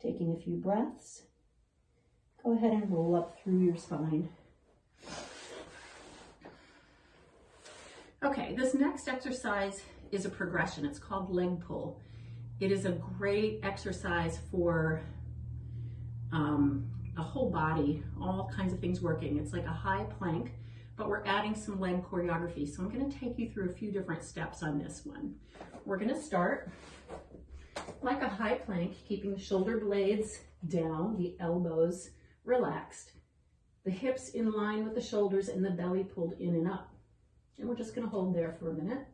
Taking a few breaths. Go ahead and roll up through your spine. Okay, this next exercise is a progression. It's called leg pull. It is a great exercise for a whole body, all kinds of things working. It's like a high plank, but we're adding some leg choreography. So I'm going to take you through a few different steps on this one. We're going to start like a high plank, keeping the shoulder blades down, the elbows relaxed, the hips in line with the shoulders, and the belly pulled in and up. And we're just going to hold there for a minute.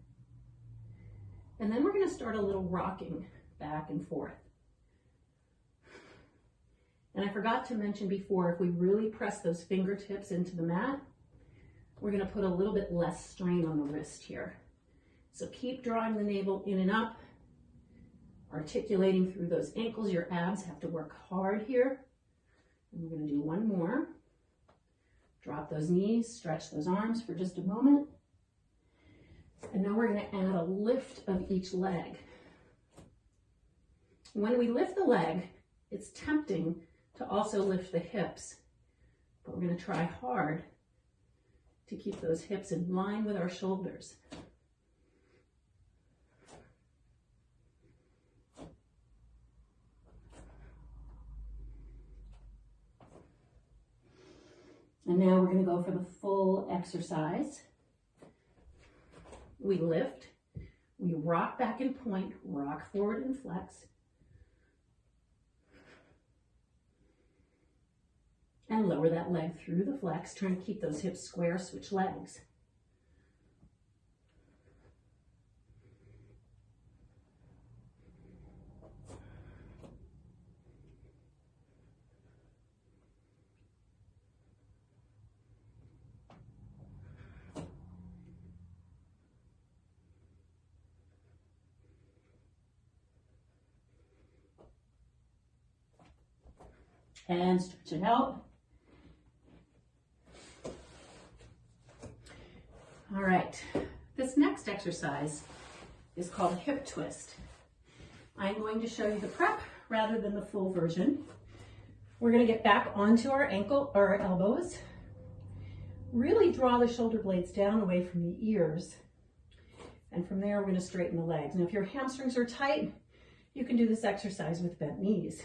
And then we're going to start a little rocking back and forth. And I forgot to mention before, if we really press those fingertips into the mat, we're going to put a little bit less strain on the wrist here. So keep drawing the navel in and up, articulating through those ankles. Your abs have to work hard here. And we're going to do one more. Drop those knees, stretch those arms for just a moment. And now we're going to add a lift of each leg. When we lift the leg, it's tempting to also lift the hips, but we're going to try hard to keep those hips in line with our shoulders. And now we're going to go for the full exercise. We lift, we rock back and point, rock forward and flex. And lower that leg through the flex, trying to keep those hips square, switch legs. And stretch it out. All right, this next exercise is called a hip twist. I'm going to show you the prep rather than the full version. We're going to get back onto our elbows. Really draw the shoulder blades down away from the ears. And from there, we're going to straighten the legs. Now, if your hamstrings are tight, you can do this exercise with bent knees.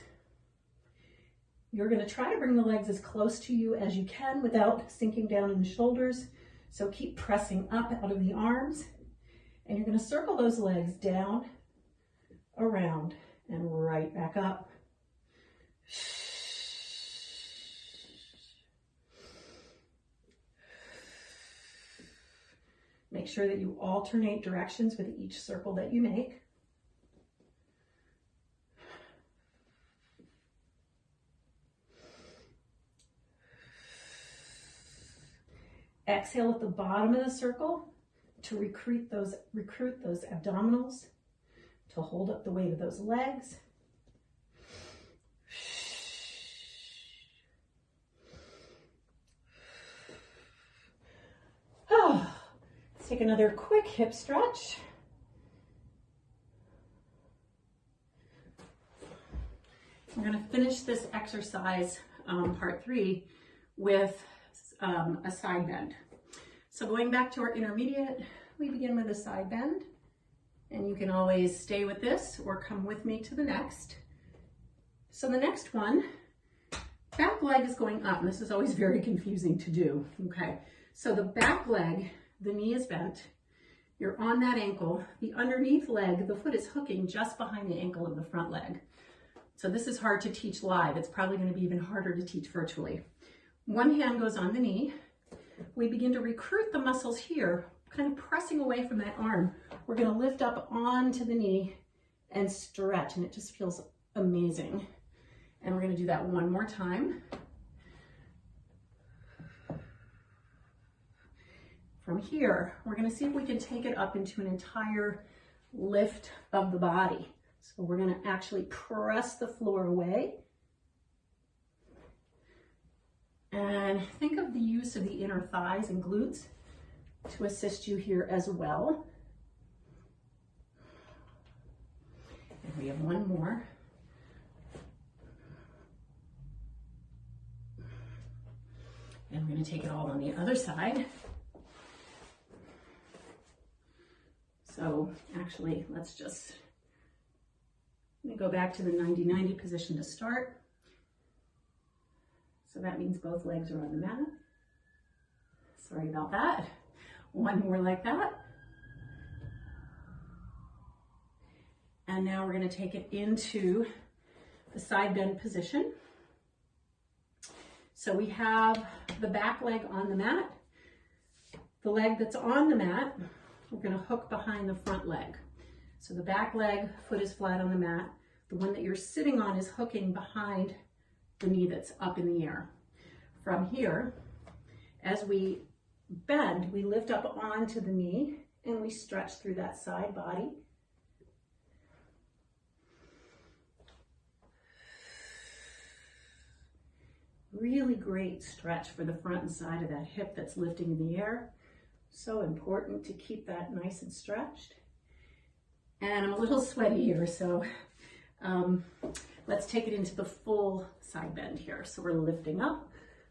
You're going to try to bring the legs as close to you as you can without sinking down in the shoulders. So keep pressing up out of the arms, and you're going to circle those legs down, around, and right back up. Make sure that you alternate directions with each circle that you make. Exhale at the bottom of the circle to recruit those abdominals, to hold up the weight of those legs. Oh, let's take another quick hip stretch. We're going to finish this exercise, part 3, with a side bend. So going back to our intermediate, we begin with a side bend, and you can always stay with this or come with me to the next. So the next one, back leg is going up, and this is always very confusing to do, okay? So the back leg, the knee is bent, you're on that ankle, the underneath leg, the foot is hooking just behind the ankle of the front leg. So this is hard to teach live. It's probably going to be even harder to teach virtually. One hand goes on the knee. We begin to recruit the muscles here, kind of pressing away from that arm. We're going to lift up onto the knee and stretch, and it just feels amazing. And we're going to do that one more time. From here, we're going to see if we can take it up into an entire lift of the body. So we're going to actually press the floor away. And think of the use of the inner thighs and glutes to assist you here as well. And we have one more. And we're going to take it all on the other side. So actually, let's just let me go back to the 90-90 position to start. So that means both legs are on the mat. Sorry about that. One more like that. And now we're going to take it into the side bend position. So we have the back leg on the mat. The leg that's on the mat, we're going to hook behind the front leg. So the back leg, foot is flat on the mat. The one that you're sitting on is hooking behind the knee that's up in the air. From here, as we bend, we lift up onto the knee and we stretch through that side body. Really great stretch for the front and side of that hip that's lifting in the air. So important to keep that nice and stretched. And I'm a little sweaty here, so let's take it into the full side bend here. So we're lifting up,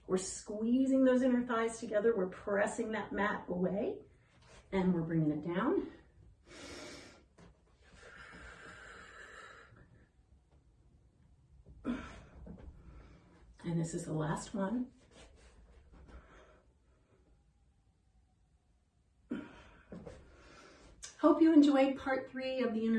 we're squeezing those inner thighs together, we're pressing that mat away, and we're bringing it down. And this is the last one. Hope you enjoyed part 3 of the intermittent